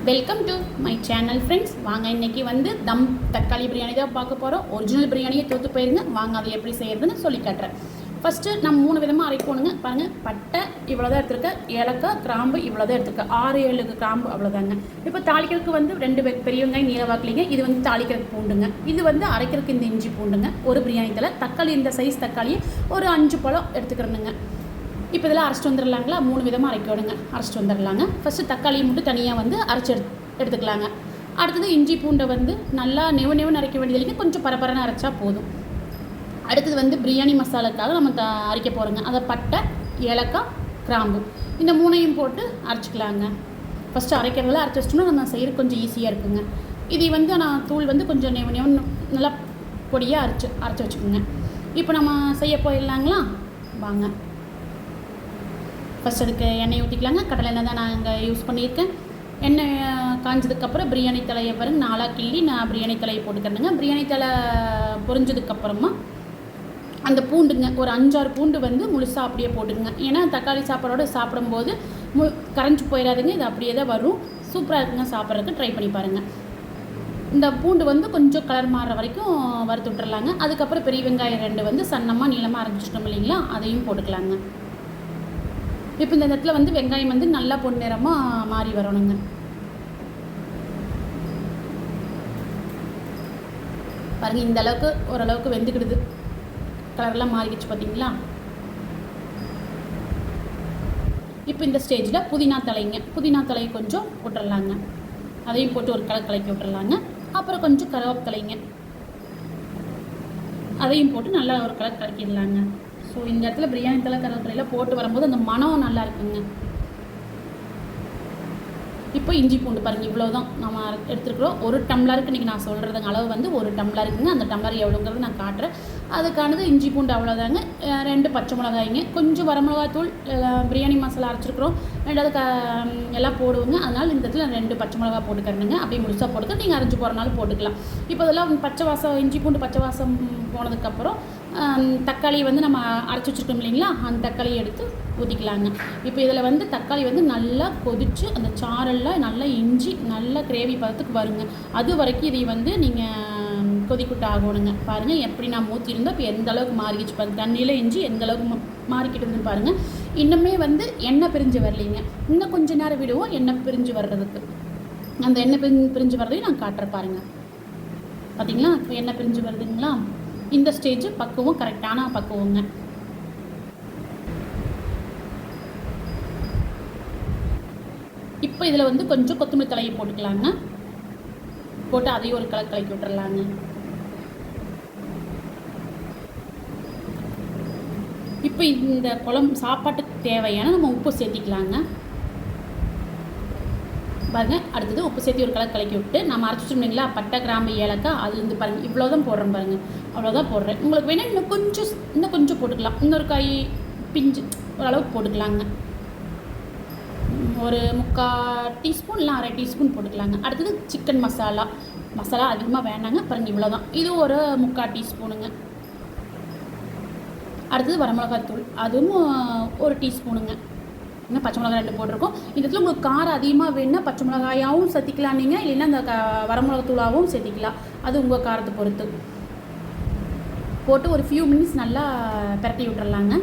Welcome to my channel friends. வாங்க இன்றைக்கி வந்து தம் தக்காளி பிரியாணி தான் பார்க்க போகிறோம். ஒரிஜினல் பிரியாணியை தோற்று போயிருங்க. வாங்க அதை எப்படி செய்கிறதுன்னு சொல்லி காட்டுறேன். ஃபஸ்ட்டு நம்ம 3 விதமாக அரைக்கணுங்க. பாருங்கள், பட்டை இவ்வளோ தான் எடுத்துருக்கேன், ஏலக்காய், கிராம்பு இவ்வளோ தான் எடுத்துருக்கேன், 6-7 கிராம்பு அவ்வளோதாங்க. இப்போ தாளிக்கிறதுக்கு வந்து 2 பெரிய வெங்காயம் நீல வாக்கலிங்க. இது வந்து தாளிக்கிறதுக்கு பூண்டுங்க. இது வந்து அரைக்கிறதுக்கு இந்த இஞ்சி பூண்டுங்க. ஒரு பிரியாணி தலை தக்காளி, இந்த சைஸ் தக்காளியை ஒரு 5 பழம் எடுத்துக்கிறேனுங்க. இப்போ இதெல்லாம் அரைச்சிட்டு வந்துடலாங்களா? 3 விதமாக அரைக்கணுங்க, அரைச்சிட்டு வந்துடலாங்க. ஃபஸ்ட்டு தக்காளியை மட்டும் தனியாக வந்து அரைச்சி எடுத்துக்கலாங்க. அடுத்தது இஞ்சி பூண்டை வந்து நல்லா நெவு அரைக்க வேண்டியது, கொஞ்சம் பரபரன்னு அரைச்சா போதும். அடுத்தது வந்து பிரியாணி மசாலாக்காக நம்ம அரைக்க போகிறோங்க. அதை பட்டை, ஏலக்காய், கிராம்பு இந்த 3ஐயும் போட்டு அரைச்சிக்கலாங்க. ஃபஸ்ட்டு அரைக்கிறதுல அரைச்சி வச்சிட்டோம்னா நம்ம செய்கிறது கொஞ்சம் ஈஸியாக இருக்குங்க. இதை வந்து நான் தூள் வந்து கொஞ்சம் நெவு நல்லா பொடியாக அரைச்சி வச்சுக்கோங்க. இப்போ நம்ம செய்ய போயிடலாங்களா? வாங்க. ஃபஸ்ட் அதுக்கு எண்ணெய் ஊற்றிக்கலாங்க. கடலை எண்ணெய் தான் நான் இங்கே யூஸ் பண்ணியிருக்கேன். எண்ணெய் காஞ்சதுக்கப்புறம் பிரியாணி தலையை பாருங்க 4 கிள்ளி நான் பிரியாணி தலையை போட்டுக்கிறேனுங்க. பிரியாணி தலை பொரிஞ்சதுக்கப்புறமா அந்த பூண்டுங்க ஒரு 5-6 பூண்டு வந்து முழுசாக அப்படியே போட்டுக்குங்க. ஏன்னா தக்காளி சாப்பாடோடு சாப்பிடும்போது கரைஞ்சி போயிடாதுங்க. இது அப்படியே தான் வரும். சூப்பராக இருக்குங்க, சாப்பிட்றதுக்கு ட்ரை பண்ணி பாருங்கள். இந்த பூண்டு வந்து கொஞ்சம் கலர் மாறுற வரைக்கும் வறுத்து விட்டுறலாங்க. அதுக்கப்புறம் பெரிய வெங்காயம் 2 வந்து சன்னமாக நீளமாக அரைஞ்சிட்டோம் இல்லைங்களா, அதையும் போட்டுக்கலாங்க. இப்போ இந்த இடத்துல வந்து வெங்காயம் வந்து நல்லா பொன்னிறமாக மாறி வரணுங்க. பாருங்கள், இந்த அளவுக்கு ஓரளவுக்கு வெந்துக்கிடுது. கலர்லாம் மாறிடுச்சு பார்த்தீங்களா? இப்போ இந்த ஸ்டேஜில் புதினா தலையை கொஞ்சம் போட்டுடலாங்க. அதையும் போட்டு ஒரு கலக்கி விட்டுறலாங்க. அப்புறம் கொஞ்சம் கருவேப்பிலைங்க, அதையும் போட்டு நல்லா ஒரு கலக்கிடலாங்க. ஸோ இந்த இடத்துல பிரியாணி தலை கருவேப்பிலையில் போட்டு வரும்போது அந்த மனம் நல்லா இருக்குங்க. இப்போ இஞ்சி பூண்டு பாருங்கள், இவ்வளோ தான் நம்ம எடுத்துருக்குறோம். 1 டம்ளருக்கு இன்றைக்கி நான் சொல்கிறதுங்க அளவு வந்து 1 டம்ளர் இருக்குங்க. அந்த டம்ளர் எவ்வளோங்கிறது நான் காட்டுறேன். அதுக்கானது இஞ்சி பூண்டு அவ்வளோதாங்க. 2 பச்சை மிளகாய்ங்க, கொஞ்சம் வரமிளகாத்தூள், பிரியாணி மசாலா அரைச்சிருக்கிறோம். 2வது எல்லாம் போடுவோங்க. அதனால் இந்த இடத்துல 2 பச்சை மிளகா போட்டுக்கிறேனுங்க. அப்படியே முழுசாக போட்டுக்க, நீங்கள் அரைஞ்சி போகிறனாலும் போட்டுக்கலாம். இப்போ இதெல்லாம் பச்சை வாசம், இஞ்சி பூண்டு பச்சை வாசம் போனதுக்கப்புறம் தக்காளி வந்து நம்ம அரைச்சி வச்சுருக்கோம் இல்லைங்களா, அந்த தக்காளியை எடுத்து ஊற்றிக்கலாங்க. இப்போ இதில் வந்து தக்காளி வந்து நல்லா கொதித்து அந்த சாரெல்லாம் நல்லா இஞ்சி நல்லா கிரேவி பதத்துக்கு வருங்க. அது வரைக்கும் இதை வந்து நீங்கள் கொதிக்கிட்டு ஆகணுங்க. பாருங்கள் எப்படி நான் ஊற்றிருந்தோம். இப்போ எந்த அளவுக்கு மாறிக்கிச்சு பாருங்கள். தண்ணியில் இஞ்சி எந்த அளவுக்கு மாறிக்கிட்டு இருந்து பாருங்கள். இன்னுமே வந்து எண்ணெய் பிரிஞ்சு வரலைங்க. இன்னும் கொஞ்சம் நேரம் விடுவோம் எண்ணெய் பிரிஞ்சு வர்றதுக்கு. அந்த எண்ணெய் பிரிஞ்சு வர்றதையும் நான் காட்டுறேன் பாருங்கள். பார்த்தீங்களா, இப்போ எண்ணெய் பிரிஞ்சு வருதுங்களா? இந்த ஸ்டேஜ் பக்குவம் கரெக்டான பக்குவங்க. இப்போ இதில் வந்து கொஞ்சம் கொத்தமல்லி தலையை போட்டுக்கலாங்க. போட்டு அதையும் ஒரு கலக்கி விட்டுறலாங்க. இப்போ இந்த குழம்பு சாப்பாட்டுக்கு தேவையான நம்ம உப்பு சேர்த்திக்கலாங்க. பாருங்கள், அடுத்தது உப்பு சேர்த்து ஒரு கலக்கி விட்டு நம்ம அரைச்சி வச்சுருந்தீங்களா பட்டை, கிராம்பு, ஏலக்காய், அதுலேருந்து பாருங்கள் இவ்வளோ தான் போடுறேன் பாருங்கள். அவ்வளோதான் போடுறேன். உங்களுக்கு வேணால் இன்னும் கொஞ்சம் போட்டுக்கலாம். இன்னொரு கை பிஞ்சு ஓரளவுக்கு போட்டுக்கலாங்க. ஒரு 3/4 டீஸ்பூன் இல்லை 1/2 டீஸ்பூன் போட்டுக்கலாங்க. அடுத்தது சிக்கன் மசாலா அதிகமாக வேணாங்க. பாருங்கள் இவ்வளோ தான். இது ஒரு 3/4 டீஸ்பூனுங்க. அடுத்தது வரமிளகாத்தூள், அதுவும் 1 டீஸ்பூனுங்க. இன்னும் பச்சை மிளகாய் 2 போட்டிருக்கோம். இந்த இடத்துல உங்களுக்கு காரம் அதிகமாக வேணுன்னா பச்சை மிளகாயாகவும் சேர்த்திக்கலாம் நீங்கள், இல்லைன்னா அந்த வரமிளகாத்தூளாகவும் சேர்த்திக்கலாம். அது உங்கள் காரத்தை பொறுத்து. போட்டு ஒரு ஃபியூ மினிட்ஸ் நல்லா பிரட்டி விட்டுறலாங்க.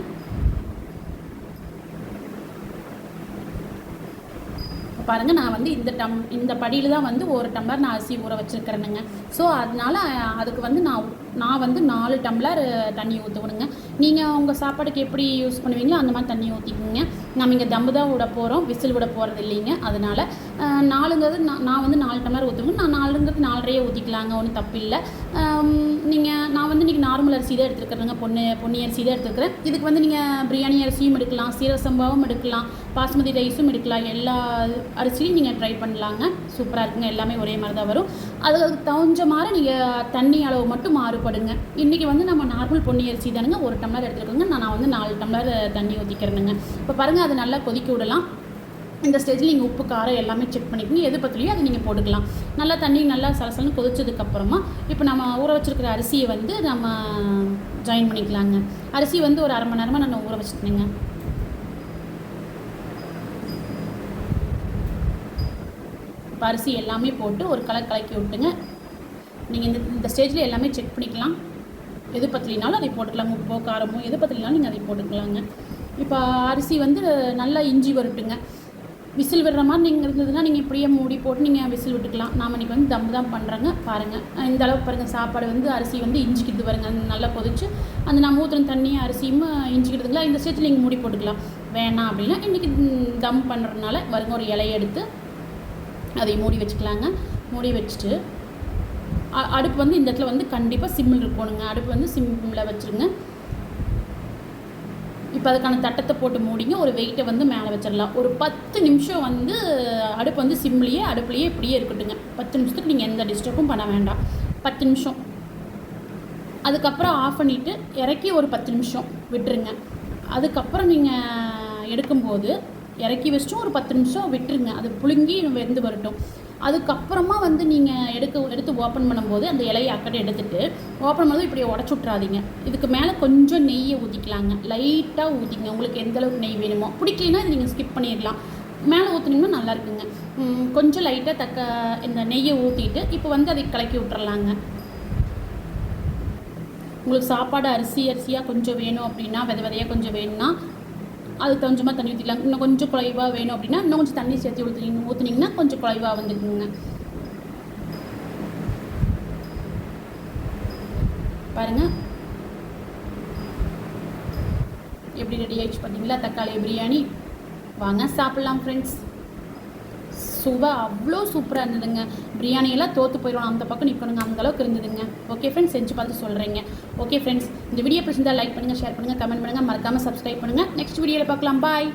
பாருங்கள், நான் வந்து இந்த படியில் தான் வந்து 1 டம்ளர் நான் அரிசி ஊற வச்சுருக்கிறேனுங்க. ஸோ அதனால் அதுக்கு வந்து நான் வந்து 4 டம்ளர் தண்ணி ஊற்றுவணுங்க. நீங்கள் உங்கள் சாப்பாடுக்கு எப்படி யூஸ் பண்ணுவீங்களோ அந்த மாதிரி தண்ணி ஊற்றிக்குங்க. நம்ம இங்கே தம்பு தான் விட போகிறோம், விசில் விட போகிறது இல்லைங்க. அதனால் 4ங்கிறது நான் வந்து 4 டம்ளர் ஊற்றுவேன். நான் 4ங்கிறது 4.5 ஊற்றிக்கலாங்க, ஒன்றும் தப்பு இல்லை. நான் வந்து இன்றைக்கி நார்மல் அரிசி தான் எடுத்துருக்கிறேங்க, பொன்னி அரிசி தான் எடுத்துருக்கிறேன். இதுக்கு வந்து நீங்கள் பிரியாணி அரிசியும் எடுக்கலாம், சீரக சம்பாவும் எடுக்கலாம், பாஸ்மதி ரைஸும் எடுக்கலாம். எல்லா அரிசியும் நீங்கள் ட்ரை பண்ணலாங்க. சூப்பராக இருக்குங்க. எல்லாமே ஒரே மாதிரி தான் வரும். அதுக்கு தகுந்த மாதிரி நீங்கள் தண்ணி அளவு மட்டும் மாறுபடுங்க. இன்றைக்கி வந்து நம்ம நார்மல் பொன்னி அரிசி தானுங்க, 1 டம்ளர் எடுத்துருக்கோங்க. நான் வந்து 4 டம்ளர் தண்ணி ஊற்றிக்கிறேனுங்க. இப்போ பாருங்கள், அது நல்லா கொதிக்க விடலாம். இந்த ஸ்டேஜில் நீங்கள் உப்பு, காரம் எல்லாமே செக் பண்ணிக்கோங்க. எது பற்றிலையோ அதை நீங்கள் போட்டுக்கலாம். நல்லா தண்ணி நல்லா சலசலன்னு கொதிச்சதுக்கப்புறமா இப்போ நம்ம ஊற வச்சுருக்கிற அரிசியை வந்து நம்ம ஜாயின் பண்ணிக்கலாங்க. அரிசி வந்து ஒரு 1/2 மணி நேரமாக நான் ஊற வச்சுட்டேங்க. இப்போ அரிசி எல்லாமே போட்டு ஒரு கலக்கி விட்டுங்க. நீங்கள் இந்த ஸ்டேஜில் எல்லாமே செக் பண்ணிக்கலாம். எது பத்தலினாலும் அதை போட்டுக்கலாம். உப்போ காரமோ எது பத்தலினாலும் நீங்கள் அதை போட்டுக்கலாங்க. இப்போ அரிசி வந்து நல்லா இஞ்சி வரட்டுங்க. விசில் விடுற மாதிரி நீங்கள் இருந்ததுன்னா நீங்கள் இப்படியே மூடி போட்டு நீங்கள் விசில் விட்டுக்கலாம். நாம் இன்றைக்கி வந்து தம் தான் பண்ணுறேங்க. பாருங்கள், இந்த அளவுக்கு பாருங்கள். சாப்பாடு வந்து அரிசி வந்து இஞ்சிக்கிட்டு பாருங்கள், நல்லா கொதிச்சு அந்த நான் ஊற்றுன தண்ணியும் அரிசியும் இஞ்சிக்கிட்டுங்களா. இந்த ஸ்டேஜில் நீங்கள் மூடி போட்டுக்கலாம். வேணாம் அப்படின்னா இன்றைக்கி தம் பண்ணுறதுனால வருங்க ஒரு இலையை எடுத்து அதை மூடி வச்சுக்கலாங்க. மூடி வச்சுட்டு அடுப்பு வந்து இந்த இடத்துல வந்து கண்டிப்பாக சிம்மில் இருக்கணுங்க. அடுப்பு வந்து சிம்மில் வச்சுருங்க. இப்போ அதுக்கான தட்டத்தை போட்டு மூடிங்க. ஒரு வெயிட்டை வந்து மேலே வச்சிடலாம். ஒரு 10 நிமிஷம் வந்து அடுப்பு வந்து அடுப்புலையே இப்படியே இருக்கட்டுங்க. 10 நிமிஷத்துக்கு நீங்கள் எந்த டிஸ்டர்பும் பண்ண வேண்டாம். 10 நிமிஷம் அதுக்கப்புறம் ஆஃப் பண்ணிவிட்டு இறக்கி ஒரு 10 நிமிஷம் விட்டுருங்க. அதுக்கப்புறம் நீங்கள் எடுக்கும்போது இறக்கி வச்சுட்டும் ஒரு 10 நிமிஷம் விட்டுருங்க. அது புழுங்கி வெந்து வரட்டும். அதுக்கப்புறமா வந்து நீங்கள் எடுத்து ஓப்பன் பண்ணும்போது அந்த இலையை அக்கடை எடுத்துகிட்டு ஓப்பன் பண்ணும்போது இப்படி உடச்சி விட்றாதீங்க. இதுக்கு மேலே கொஞ்சம் நெய்யை ஊற்றிக்கலாங்க. லைட்டாக ஊற்றிங்க. உங்களுக்கு எந்தளவுக்கு நெய் வேணுமோ. பிடிக்கலைன்னா இது நீங்கள் ஸ்கிப் பண்ணிடலாம். மேலே ஊற்றினீங்கன்னா நல்லா இருக்குங்க. கொஞ்சம் லைட்டாக இந்த நெய்யை ஊற்றிட்டு இப்போ வந்து அதை கலக்கி விட்டுறலாங்க. உங்களுக்கு சாப்பாடு அரிசியாக கொஞ்சம் வேணும் அப்படின்னா, விதையாக கொஞ்சம் வேணும்னா அது கொஞ்சமாக தண்ணி ஊற்றிக்கலாம். இன்னும் கொஞ்சம் குழைவாக வேணும் அப்படின்னா இன்னும் கொஞ்சம் தண்ணி சேர்த்து ஊற்றுனீங்கன்னா கொஞ்சம் குழைவாக வந்துக்குங்க. பாருங்கள் எப்படி ரெடி ஆகிடுச்சு பார்த்தீங்களா தக்காளி பிரியாணி. வாங்க சாப்பிட்லாம் ஃப்ரெண்ட்ஸ். அவ்வளோ சூப்பராக இருந்ததுங்க. பிரியாணியெல்லாம் தோற்று போயிடும், அந்த பக்கம் நிற்கணுங்க, அந்தளவுக்கு இருந்ததுங்க. ஓகே ஃப்ரெண்ட்ஸ், செஞ்சு பார்த்து சொல்கிறீங்க. ஓகே ஃப்ரெண்ட்ஸ், இந்த வீடியோ பிடிச்சிருந்தால் லைக் பண்ணுங்கள், ஷேர் பண்ணுங்கள், கமெண்ட் பண்ணுங்கள், மறக்காமல் சப்ஸ்கிரைப் பண்ணுங்கள். நெக்ஸ்ட் வீடியோவில் பார்க்கலாம். பாய்.